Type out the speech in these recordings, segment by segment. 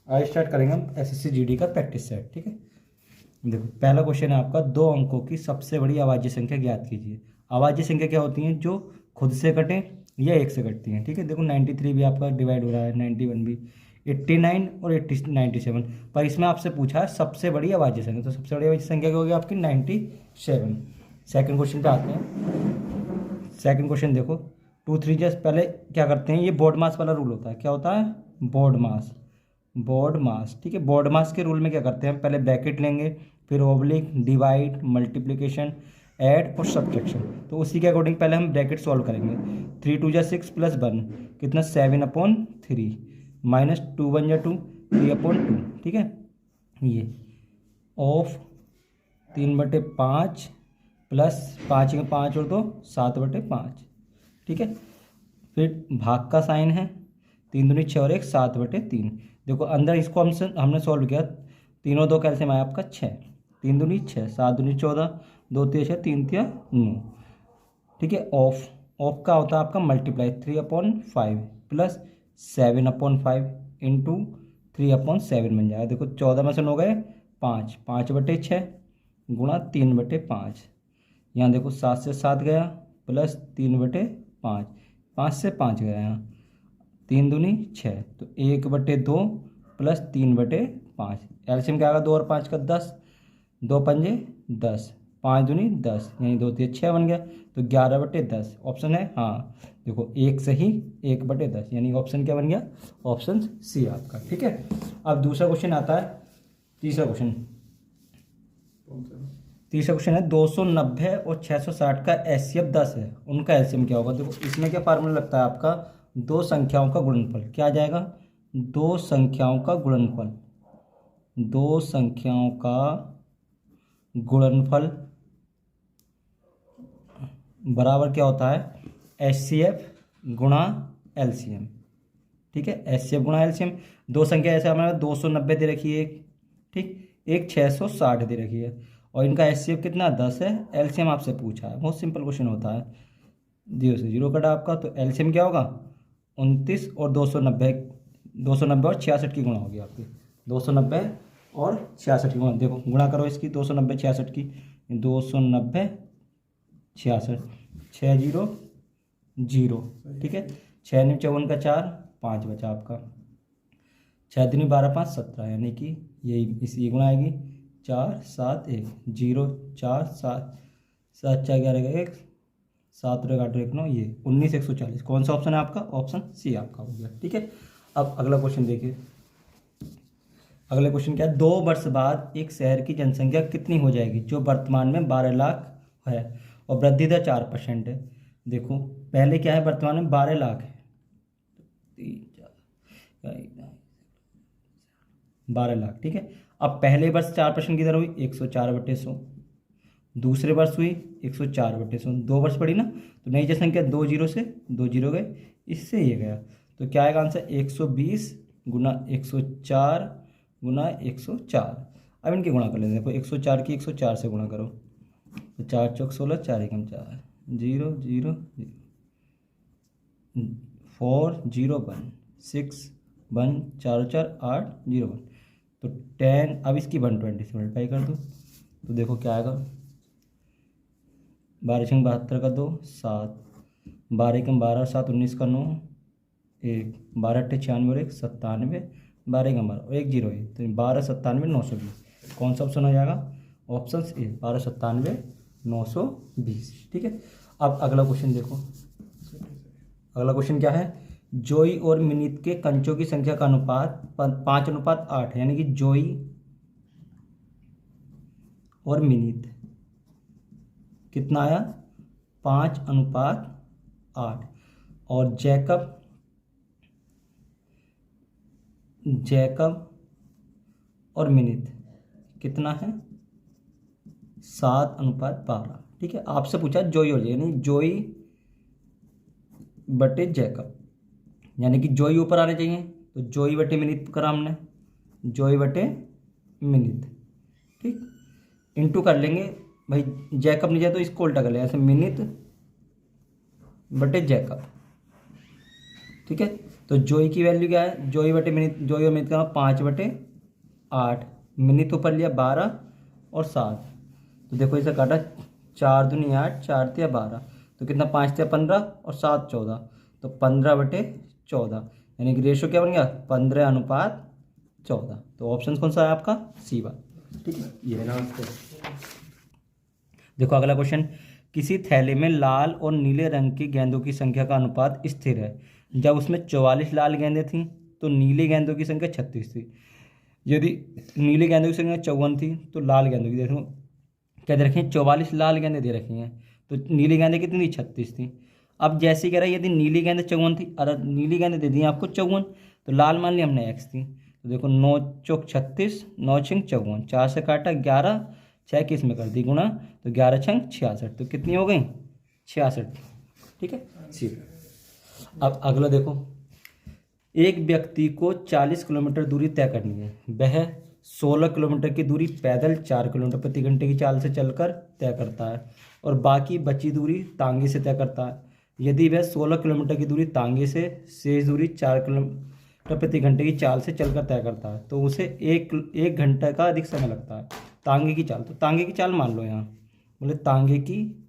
आज स्टार्ट करेंगे हम एसएससी जीडी का प्रैक्टिस सेट। ठीक है, देखो पहला क्वेश्चन है आपका, दो अंकों की सबसे बड़ी अभाज्य संख्या ज्ञात कीजिए। अभाज्य संख्या क्या होती हैं? जो खुद से कटें या एक से कटती हैं। ठीक है, देखो 93 भी आपका डिवाइड हो रहा है, 91 भी, 89 और 97, पर इसमें आपसे पूछा है सबसे बड़ी अभाज्य संख्या, तो सबसे बड़ी अभाज्य संख्या क्या होगी आपकी? 97। सेकंड क्वेश्चन पे आते हैं। सेकंड क्वेश्चन देखो, 2 3 जस्ट पहले क्या करते हैं, ये बोर्ड मास वाला रूल होता है। क्या होता है? बोर्ड मास। बोर्ड मास, ठीक है। बोर्ड मास के रूल में क्या करते हैं, पहले ब्रैकेट लेंगे, फिर ओब्लिक, डिवाइड, मल्टीप्लिकेशन, ऐड और सब्ट्रैक्शन। तो उसी के अकॉर्डिंग पहले हम ब्रैकेट सॉल्व करेंगे। 3 2 जा 6 प्लस 1 कितना? 7/3 माइनस 2 1 जा 2, 3/2। ठीक है, ये ऑफ 3/5 प्लस 5 का 5 और 2 7/5। ठीक है, फिर भाग का साइन है, 3 दूनी 6 और 1 7/3। देखो अंदर इसको हमने सॉल्व किया, 3 और 2 कैल्सियम आया आपका 6, 3 दूनी 6, 7 दूनी 14, 2 3 6, 3 3 9। ठीक है, ऑफ ऑफ का होता है आपका मल्टीप्लाई, 3/5 प्लस 7/5 इंटू 3/7 बन जाएगा। देखो 14 में से 9 गए 5, 5/6 गुणा 3/5। यहाँ देखो 7 से 7 गया प्लस 3/5, 5 से 5 गया, यहाँ 3 दूनी 6, तो 1/2 प्लस 3/5। एलसीएम क्या आएगा? 2 और 5 का 10, 2 पंजे 10, 5 दूनी 10, यानी 2 3 6 बन गया, तो 11/10 ऑप्शन है। हाँ देखो एक सही 1/10, यानी ऑप्शन क्या बन गया? ऑप्शन सी आपका। ठीक है, अब दूसरा क्वेश्चन आता है, तीसरा क्वेश्चन। तीसरा क्वेश्चन है, 290 और 660 का एचसीएफ 10 है, उनका एलसीएम क्या होगा? देखो इसमें क्या फार्मूला लगता है आपका? दो संख्याओं का गुणनफल। क्या आ जाएगा? दो संख्याओं का गुणनफल, दो संख्याओं का गुणनफल बराबर क्या होता है? एचसीएफ गुणा एलसीएम। ठीक है, एचसीएफ गुणा एलसीएम। दो संख्या ऐसे हमारे 290 दे रखी है एक, ठीक, एक 660 दे रखी है, और इनका एचसीएफ कितना? 10 है। एलसीएम आपसे पूछा है, बहुत सिंपल क्वेश्चन होता है। 0 से 0 कटा आपका, तो एलसीएम क्या होगा? 29 और 290, 290 और 66 की गुणा होगी आपकी, 290 और 66 की गुणा। देखो गुणा करो इसकी, 290 66 की, 290 66, 6 0 0। ठीक है, 6 9 54 का 4, 5 बचा आपका, 6 दूनी 12 5 17, यानी कि यही इसी गुणा आएगी, 4 7 1 0 4 7 7 4 11 1 7 और 8 1 9, ये 19 140। कौन सा ऑप्शन है आपका? ऑप्शन सी आपका हो गया। ठीक है, अब अगला क्वेश्चन देखिए। अगला क्वेश्चन क्या है, 2 वर्ष बाद एक शहर की जनसंख्या कितनी हो जाएगी जो वर्तमान में 12 लाख है और वृद्धि दर 4% है? देखो पहले क्या है, वर्तमान में 12 लाख है, 12 लाख। ठीक है, अब पहले वर्ष 4% की दर हुई 104/100, दूसरे वर्ष हुई 104/100, 2 वर्ष पड़ी ना, तो नई जनसंख्या 2 जीरो से 2 जीरो गए, इससे ये गया, तो क्या आएगा आंसर? 120 गुना 104 गुना 104। अब इनकी गुणा कर लेते हैं। देखो 104 की 104 से गुणा करो, तो 4 चौक 16, 4 एकम 4, 0 0 4 0 1 6 1 4 4 8 0 1, तो 10। अब इसकी 120 से मल्टीप्लाई कर दो, तो देखो क्या आएगा? 12 छंग 72 का 2 7, 12 एकम 12, 7 19 का 9 1, 12 अट्ठे 96 और 1 97, 12 एकम 12 और 1 0 है, तो 12 97 920। कौन सा ऑप्शन हो जाएगा? Option A, 12 97 920। ठीक है, अब अगला क्वेश्चन देखो। अगला क्वेश्चन क्या है, जोई और मिनीत के कंचों की संख्या का अनुपात 5:8 है, यानी कि जोई और मिनीत कितना आया? 5:8। और जैकब और मिनीत कितना है? 7:12। ठीक है, आपसे पूछा जोई और यानी जोई बटे जैकब, यानी कि जोई ऊपर आने चाहिए, तो जोई बटे मिनीत करा हमने, जोई बटे मिनीत। ठीक, इंटू कर लेंगे भाई, जैकब नहीं जाए तो इसको उल्टा कर लेंगे, ऐसे मिनीत बटे जैकब। ठीक है, तो जोई की वैल्यू क्या है, जोई बटे मिनित, जोई और मिनित का 5/8, मिनिट ऊपर लिया 12 और 7, तो देखो इसे काटा 4 दूनी 8, 4 तिया 12, तो कितना 5 तिया 15 और 7 14, तो 15/14, यानी कि रेशो क्या बन गया 15:14। तो ऑप्शन कौन सा है आपका, सी बात। ठीक है, ये है ना आंसर। देखो अगला क्वेश्चन, किसी थैले में लाल और नीले रंग की गेंदों की संख्या का अनुपात स्थिर है। जब उसमें 44 लाल गेंदें थीं तो नीली गेंदों की संख्या 36 थी। यदि नीली गेंदों की संख्या 54 थी तो लाल गेंदों की, देखो क्या दे रखी है, 44 लाल गेंदें दे रखी हैं, तो नीली गेंदें कितनी थी, 36 थी। अब जैसे ही कह रहा है यदि नीली गेंदें 54 थी, अरे नीली गेंदें दे दी आपको 54, तो लाल मान लिया हमने x थी, तो देखो 9 चौक 36, 9 छिंग 54, 4 से काटा 11, 6 किस में कर दी गुणा, तो 11 छंग 66, तो कितनी हो गई 66। ठीक है सी। अब अगला देखो, एक व्यक्ति को 40 किलोमीटर दूरी तय करनी है। वह 16 किलोमीटर की दूरी पैदल 4 किलोमीटर प्रति घंटे की चाल से चलकर तय करता है और बाकी बची दूरी तांगे से तय करता है। यदि वह 16 किलोमीटर की दूरी तांगे से, शेष दूरी 4 किलोमीटर प्रति घंटे की चाल से चलकर तय करता है, तो उसे एक घंटे का अधिक समय लगता है। तांगे की चाल, तो तांगे की चाल मान लो, यहाँ बोले तांगे की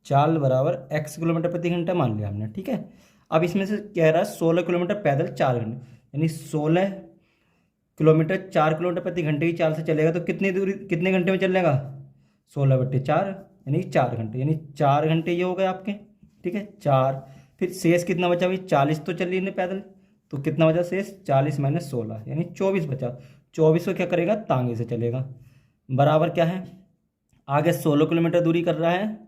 चाल बराबर x किलोमीटर प्रति घंटा मान लिया हमने। ठीक है, अब इसमें से कह रहा है 16 किलोमीटर पैदल 4 घंटे, यानी 16 किलोमीटर 4 किलोमीटर प्रति घंटे की चाल से चलेगा, तो कितनी दूरी कितने घंटे में चलेगा 16/4, यानी 4 घंटे, यानी 4 घंटे ये हो गए आपके। ठीक है 4, फिर शेष कितना बचा भाई, 40 तो चल रही है पैदल, तो कितना बचा शेष, 40 - 16 यानी 24 बचा। 24 को क्या करेगा, तांगे से चलेगा, बराबर क्या है, आगे 16 किलोमीटर दूरी कर रहा है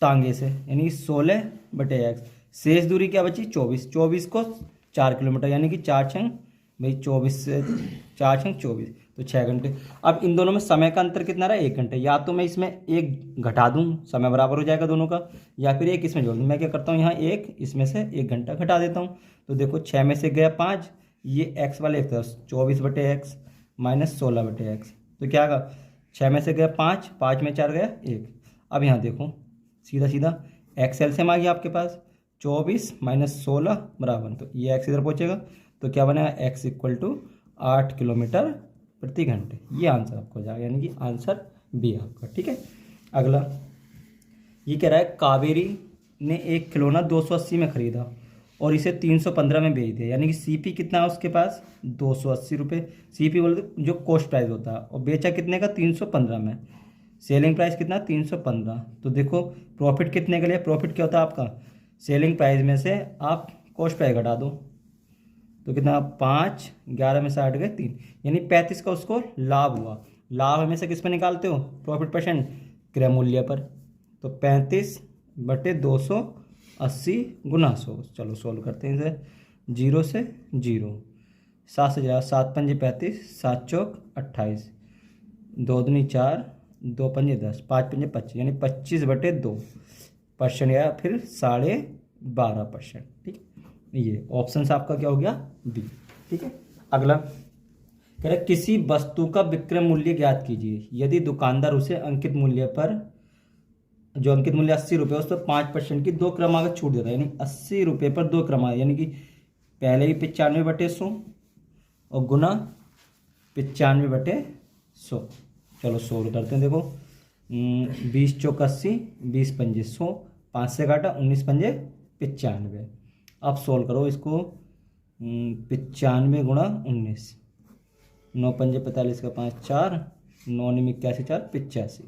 तांगे से, यानी 16/x, शेष दूरी क्या बची 24, 24 को 4 किलोमीटर, यानी कि 4 छंग भाई 24 से 4 छंग 24, तो 6 घंटे। अब इन दोनों में समय का अंतर कितना रहा, 1 घंटे। या तो मैं इसमें एक घटा दूं, समय बराबर हो जाएगा दोनों का, या फिर एक इसमें जोड़ दूं। मैं क्या करता हूं, यहाँ एक इसमें से 1 घंटा घटा देता हूं, तो देखो 6 में से गया 5, ये x वाले एक तरफ 24/x - 16/x, तो क्या आगा 6 में से गया 5, 5 में 4 गया 1। अब यहाँ देखो सीधा सीधा x एलसीएम आ गया आपके पास, 24 - 16 बराबर, तो ये x इधर पहुँचेगा, तो क्या बनेगा x = 8 किलोमीटर प्रति घंटे। ये आंसर आपको हो जाएगा, यानी कि आंसर बी आपका। ठीक है, अगला ये कह रहा है कावेरी ने एक खिलौना 280 में खरीदा और इसे 315 में बेच दिया, यानी कि सीपी कितना है उसके पास 280 रुपये, सीपी बोलते जो कॉस्ट प्राइस होता है, और बेचा कितने का 315 में, सेलिंग प्राइस कितना 315। तो देखो प्रॉफिट कितने के लिए, प्रॉफिट क्या होता है आपका, सेलिंग प्राइस में से आप कॉस्ट प्राइस घटा दो, तो कितना 5, 11 में से 8 गए 3, यानी 35 का उसको लाभ हुआ। लाभ हमेशा किस पर निकालते हो, प्रॉफिट परसेंट क्रय मूल्य पर, तो 35/280 × 100। चलो सोल्व करते हैं इसे, 0 से 0, 7 से 7 पंजे 35, 7 चौक 28, 2 दूनी 4, 2 पंजे 10, 5 पंजे 25, यानी 25/2% या फिर 12.5%। ठीक है, ये ऑप्शन आपका क्या हो गया बी। ठीक है, अगला कह रहा है किसी वस्तु का विक्रय मूल्य ज्ञात कीजिए। यदि दुकानदार उसे अंकित मूल्य पर, जो अंकित मूल्य 80 रुपये, उस पर 5% की 2 क्रमागत छूट देता है, यानी 80 रुपये पर 2 क्रमागत, यानी कि पहले ही 95/100 और गुना 95/100। चलो सोल्व करते हैं, देखो 20 चौक 80, 20 पंजे 100, 5 से काटा 19 पंजे 95। अब सोल्व करो इसको, 95 × 19, 9 पंजे 45 का 5 4, 9 × 81 4 85,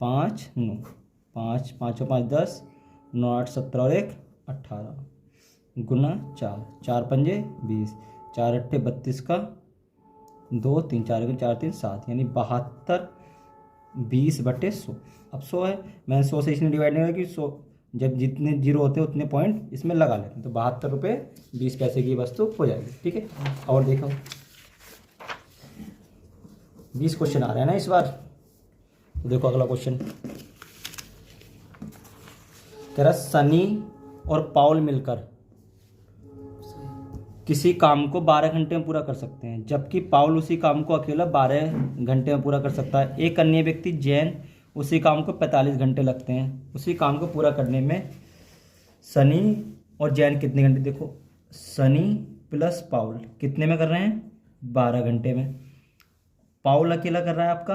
5 9, 5 5 5 10, 9 8 17 और 1 18 गुना 4, 4 पंजे 20, 4 8 32 का 2 3 4 4 3 7, यानी 72 20/100। अब 100 है, मैंने 100 से इसने डिवाइड नहीं किया कि 100 जब जितने जीरो होते हैं उतने पॉइंट इसमें लगा लेते हैं, तो 72 रुपये 20 पैसे की वस्तु हो जाएगी। ठीक है, और देखो 20 क्वेश्चन आ रहे हैं ना इस बार, तो देखो अगला क्वेश्चन कह रहा सनी और पाउल मिलकर किसी काम को 12 घंटे में पूरा कर सकते हैं, जबकि पाउल उसी काम को अकेला 12 घंटे में पूरा कर सकता है। एक अन्य व्यक्ति जैन उसी काम को 45 घंटे लगते हैं। उसी काम को पूरा करने में सनी और जैन कितने घंटे, देखो सनी प्लस पाउल कितने में कर रहे हैं, 12 घंटे में। पाउल अकेला कर रहा है आपका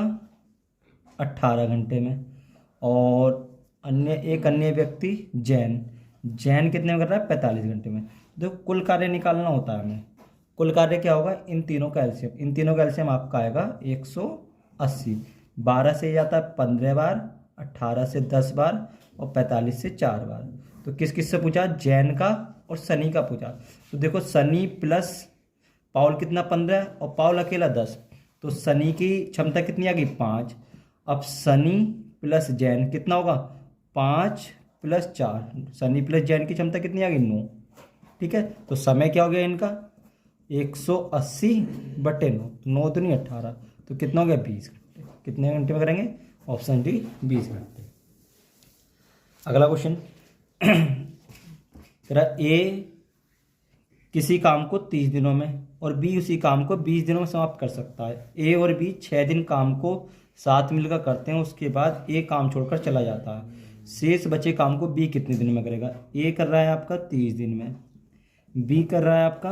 18 घंटे में। और एक अन्य व्यक्ति जैन, जैन कितने में कर रहा है, 45 घंटे में। देखो कुल कार्य निकालना होता है हमें। कुल कार्य क्या होगा, इन तीनों का एलसीएम, इन तीनों का एलसीएम आपका आएगा 180। 12 से जाता है 15 बार, 18 से 10 बार और 45 से 4 बार। तो किस किस से पूछा, जैन का और सनी का पूछा। तो देखो सनी प्लस पाउल कितना 15 और पाउल अकेला 10, तो सनी की क्षमता कितनी आ गई 5। अब सनी प्लस जैन कितना होगा, 5 प्लस 4, सनी प्लस जैन की क्षमता कितनी आ गई 9। ठीक है, तो समय क्या हो गया इनका 180/9, 9 दूनी 18, तो कितना हो गया 20 घंटे। कितने घंटे में करेंगे, ऑप्शन डी 20 घंटे। अगला क्वेश्चन तेरा ए किसी काम को 30 दिनों में और बी उसी काम को 20 दिनों में समाप्त कर सकता है। ए और बी 6 दिन काम को साथ मिलकर करते हैं, उसके बाद ए काम छोड़कर चला जाता है। शेष बचे काम को बी कितने दिन में करेगा। ए कर रहा है आपका 30 दिन में, बी कर रहा है आपका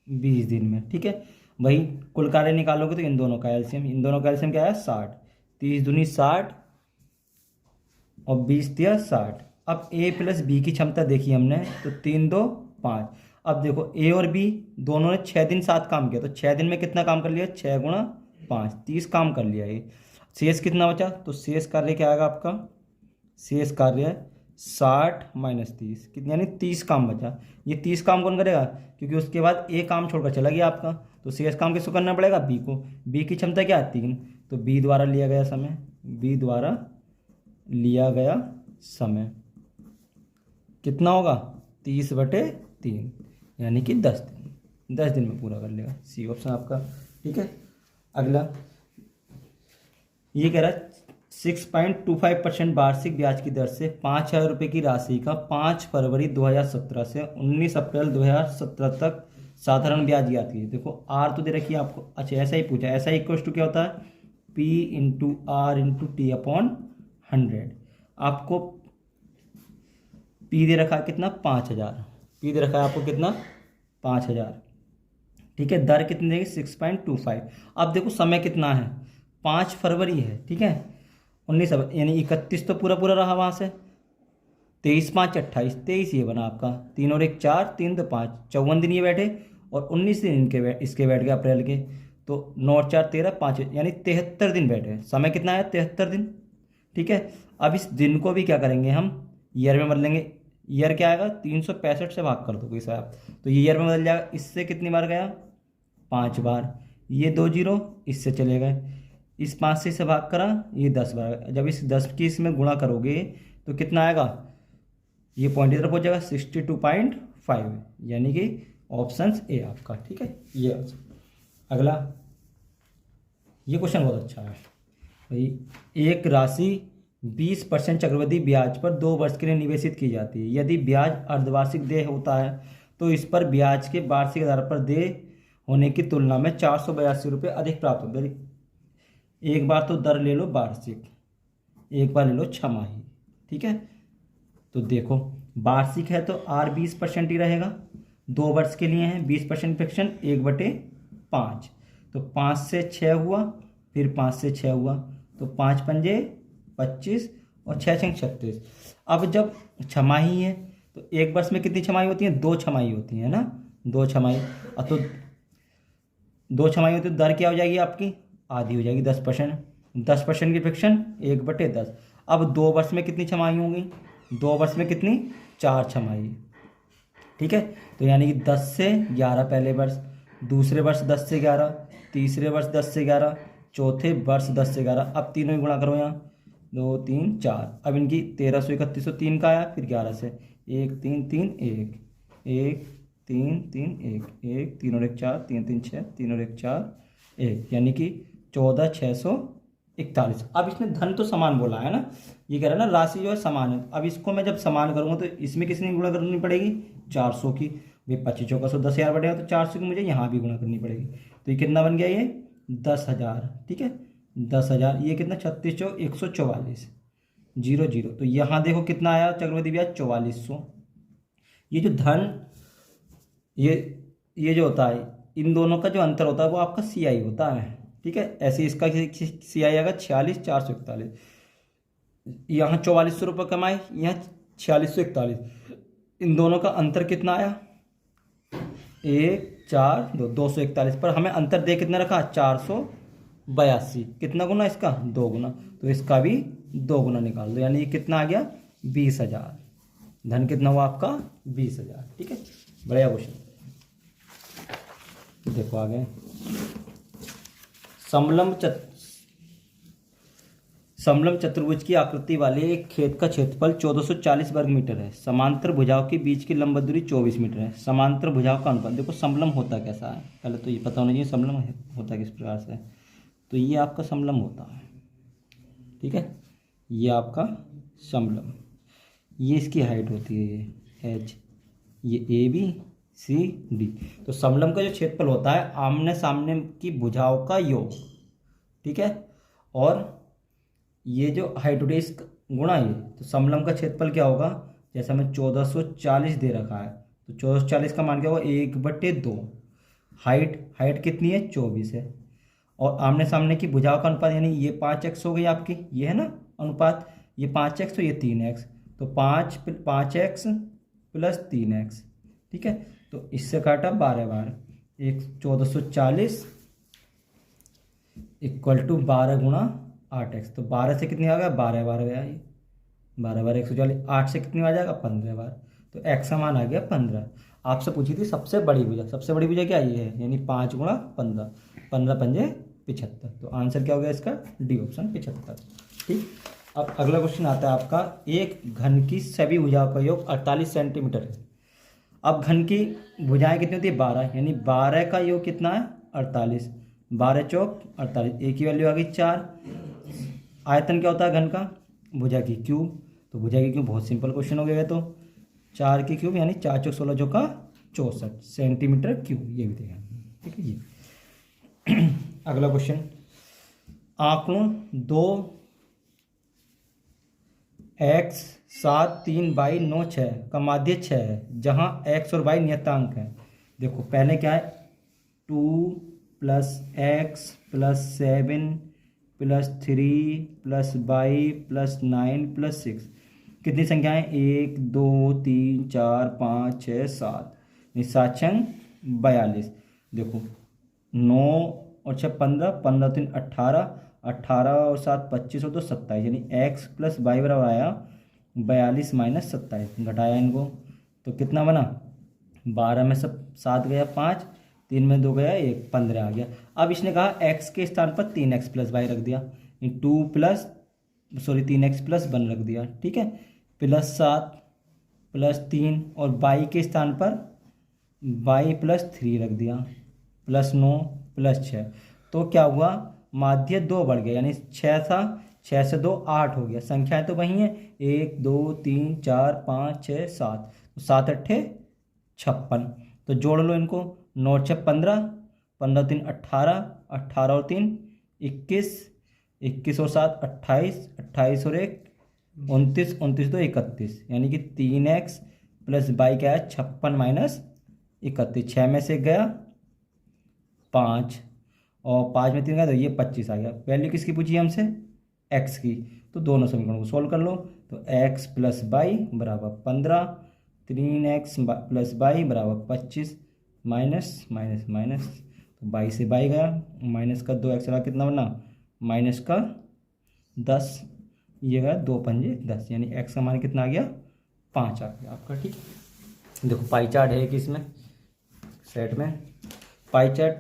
20 दिन में। ठीक है, वही कुल कार्य निकालोगे तो इन दोनों का एलसीएम, इन दोनों का एलसीएम क्या है 60। 30 दूनी 60 और 20 दिया 60। अब ए प्लस बी की क्षमता देखी हमने, तो 3 2 5। अब देखो ए और बी दोनों ने 6 दिन साथ काम किया, तो 6 दिन में कितना काम कर लिया, 6 गुणा 5 30 काम कर लिया ये। शेष कितना बचा, तो शेष कार्य क्या आएगा आपका, शेष कार्य है 60 माइनस 30, कितनी यानी 30 काम बचा। ये 30 काम कौन करेगा, क्योंकि उसके बाद ए काम छोड़कर चला गया आपका, तो शेष काम किसको करना पड़ेगा, बी को। बी की क्षमता क्या है 3, तो बी द्वारा लिया गया समय, बी द्वारा लिया गया समय कितना होगा 30/3, यानी कि 10 दिन, 10 दिन में पूरा कर लेगा। सी ऑप्शन आपका। ठीक है, अगला ये कह रहा है 6.25% वार्षिक ब्याज की दर से 5,000 रुपये की राशि का 5 फरवरी 2017 से 19 अप्रैल 2017 तक साधारण ब्याज ज्ञात कीजिए। देखो आर तो दे रखी है आपको, अच्छा ऐसा ही पूछा, ऐसा ही इक्वल टू क्या होता है, P into R into T upon 100। आपको P दे रखा है कितना 5,000, P दे रखा है आपको कितना 5,000। ठीक है, दर कितनी देगी 6.25। अब देखो समय कितना है 5 फरवरी है, ठीक है 19 यानी 31 तो पूरा पूरा रहा, वहाँ से 23 5 28, 23 ये बना आपका, 3 और 1 4, 3 तो 5, 54 दिन ये बैठे और 19 दिन इनके इसके बैठ गए अप्रैल के, तो 9 और 4 13 5 यानी 73 दिन बैठे। समय कितना है 73 दिन। ठीक है, अब इस दिन को भी क्या करेंगे हम ईयर में बदलेंगे। ईयर क्या आएगा 365 से भाग कर दो कोई सा, तो ये ईयर में बदल जाएगा। इससे कितनी बार गया 5 बार, ये 2 0 इससे चले गए, इस 5 से इसे भाग करा ये 10 बार। जब इस 10 की इसमें गुणा करोगे तो कितना आएगा, ये पॉइंट इधर पहुंच जाएगा 62.5, यानी कि ऑप्शन ए आपका। ठीक है, ये अगला ये क्वेश्चन बहुत अच्छा है भाई। एक राशि 20% चक्रवृद्धि ब्याज पर 2 वर्ष के लिए निवेशित की जाती है। यदि ब्याज अर्धवार्षिक देय होता है तो इस पर ब्याज के वार्षिक आधार पर देय होने की तुलना में 482 रुपये अधिक प्राप्त होते हैं। एक बार तो दर ले लो वार्षिक, एक बार ले लो छमाही। ठीक है, तो देखो वार्षिक है तो आर 20% ही रहेगा, 2 वर्ष के लिए है 20% फ्रैक्शन 1/5, तो 5 से 6 हुआ, फिर 5 से 6 हुआ, तो 5 पंजे 25 और 6 छंग 36। अब जब छमाही है तो एक वर्ष में कितनी छमाही होती है, 2 छमाही होती है ना, 2 छमाही। अब तो 2 छमाही होती है तो दर क्या हो जाएगी आपकी, आधी हो जाएगी 10%, 10% की फ्रैक्शन 1/10। अब 2 वर्ष में कितनी छमाही होंगी, 2 वर्ष में कितनी 4 छमाही। ठीक है, तो यानी कि 10 से 11 पहले वर्ष, दूसरे वर्ष 10 से 11, तीसरे वर्ष 10 से 11, चौथे वर्ष 10 से 11। अब तीनों ही गुणा करो, यहाँ 2 3 4, अब इनकी 1331 3 का आया, फिर 11 से 1 3 3 1 1 3 3 1 1 3 और 1 4 3 3 6 3 और 1 4 1, यानी कि 14,641। अब इसने धन तो समान बोला है ना, ये कह रहा है ना राशि जो है समान है। अब इसको मैं जब समान करूँगा तो इसमें किसने गुणा करनी पड़ेगी 400 की, भाई 25 चौका 100 10,000 बढ़ेगा, तो 400 की मुझे यहाँ भी गुणा करनी पड़ेगी। तो ये कितना बन गया, ये 10,000। ठीक है, 10,000, ये कितना 36 चौ 144 0 0, तो यहाँ देखो कितना आया चक्रवृद्धि ब्याज 4400। ये जो धन, ये जो होता है, इन दोनों का जो अंतर होता है वो आपका सी आई होता है। ठीक है, ऐसे इसका सी आई आएगा 46,441। यहाँ 4400 रुपये कमाए, यहाँ 4641। इन दोनों का अंतर कितना आया? 1 4 2, 241। पर हमें अंतर दे कितना रखा? 482। कितना गुना इसका? 2 गुना। तो इसका भी 2 गुना निकाल दो, यानी ये कितना आ गया? 20,000। धन कितना हुआ आपका? 20,000। ठीक है, बढ़िया क्वेश्चन। देखो आगे, समलंब चतुर्भुज की आकृति वाले एक खेत का क्षेत्रफल 1440 वर्ग मीटर है। समांतर भुजाओं के बीच की लंब दूरी 24 मीटर है। समांतर भुजाओं का अनुपात, देखो समलंब होता कैसा है, पहले तो ये पता होना चाहिए समलंब होता किस प्रकार से। तो ये आपका समलंब होता है। ठीक है, ये आपका समलंब, ये इसकी हाइट होती है, ये एच, ये ए बी सी डी। तो समलंब का जो क्षेत्रफल होता है आमने सामने की भुजाओं का योग। ठीक है, और ये जो हाइट होती है इस गुणा ये, तो समलंब का क्षेत्रफल क्या होगा? जैसे हमें 1440 दे रखा है, तो 1440 का मान क्या होगा? 1/2। हाइट कितनी है? 24 है। और आमने सामने की भुजाओं का अनुपात, यानी ये 5x हो गई आपकी, ये है ना अनुपात, ये 5x तो ये 3x, तो 5x प्लस 3x। ठीक है, तो इससे काटा 12 बार, 1440 इक्वल टू 12 गुणा 8x। तो 12 से कितनी आ गया? 12 बार गया ये, 12 बार 140। 8 से कितनी आ जाएगा? 15 बार। तो x का मान आ गया 15। आपसे पूछी थी सबसे बड़ी भुजा, सबसे बड़ी भुजा क्या ये है? यानी 5 गुणा 15, 15 पंजे 75। तो आंसर क्या हो गया इसका? D option 75। ठीक, अब अगला क्वेश्चन आता है आपका, एक घन की सभी भुजाओं का योग 48 सेंटीमीटर है। अब घन की भुजाएं कितनी होती है? 12, यानी 12 का योग कितना है? 48। 12 चौक 48, एक की वैल्यू आ गई 4। आयतन क्या होता है घन का? भुजा की क्यूब। तो भुजा की क्यूब बहुत सिंपल क्वेश्चन हो गया। तो 4 की क्यूब यानी 4 चौक 16 चौका 64 सेंटीमीटर क्यूब, ये भी देखा। ठीक है, ये अगला क्वेश्चन, आंकड़ों 2 x 7 3 y 9 6 का माध्य 6 है, जहाँ x और y नियतांक है। देखो पहले क्या है? 2 + x + 7 + 3 + y + 9 + 6। कितनी संख्याएं? 1 2 3 4 5 6 7, 7 छंग 42। देखो 9 और 6 15, 15 3 18, 18 और 7 25 और 2 27, यानी x + y बराबर आया 42 - 27। घटाया इनको तो कितना बना? 12 में सब 7 गया 5, 3 में 2 गया 1, 15 आ गया। अब इसने कहा x के स्थान पर 3x + y रख दिया, 3x + 1 रख दिया। ठीक है, +7 +3, और y के स्थान पर y + 3 रख दिया, +9 +6। तो क्या हुआ? माध्य 2 बढ़ गया, यानी 6 था, 6 से 2 8 हो गया। संख्याएं तो वही हैं, 1 2 3 4 5 6 7, तो 7 8 56। तो जोड़ लो इनको, 9 6 15, 15 3 18, 18 और 3 21, 21 और 7 28, 28 और 1 29, 29 2 31, यानी कि 3x + y क्या है? 56 - 31। 6 में से गया 5, और 5 में 3 गया तो ये 25 आ गया। वैल्यू किसकी पूछी हमसे? x की। तो दोनों समीकरणों को सोल्व कर लो। तो x + y बराबर 15, 3x + y बराबर 25, माइनस माइनस माइनस, तो 22 से 22 गया, माइनस का 2x रहा, कितना बना? माइनस का 10, ये गया 2 पंजे 10, यानी x का मान कितना आ गया? 5 आ गया आपका। ठीक, देखो पाई चार्ट है कि इसमें सेट में पाई चार्ट।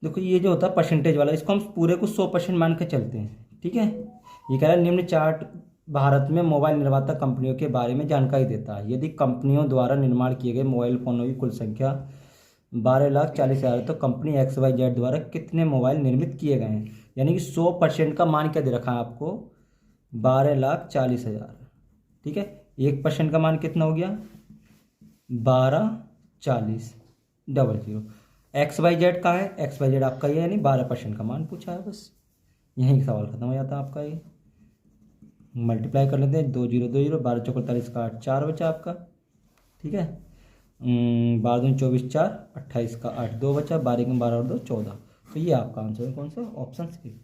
देखो ये जो होता है परसेंटेज वाला, इसको हम पूरे को 100% मान के चलते हैं। ठीक है, ये कह रहा है निम्न चार्ट भारत में मोबाइल निर्माता कंपनियों के बारे में जानकारी देता है। यदि कंपनियों द्वारा निर्माण किए गए मोबाइल फोनों की कुल संख्या 12,40,000 है, तो कंपनी XYZ द्वारा कितने मोबाइल निर्मित किए गए हैं? यानी कि 100% का मान क्या दे रखा है आपको? 12,40,000। ठीक है, 1% का मान कितना हो गया? 12,40,000। XYZ का है, XYZ आपका ये, यानी 12% का मान पूछा है। बस यहीं सवाल खत्म हो जाता है आपका। ये मल्टीप्लाई कर लेते हैं, 2 0 2 0, 12 चौक 48 का 8, 4 बचा आपका। ठीक है। 12 दूनी 24, 4 28 का 8, 2 बचा, 12 में 12 और 2 14। तो ये आपका आंसर है कौन सा, ऑप्शन सी।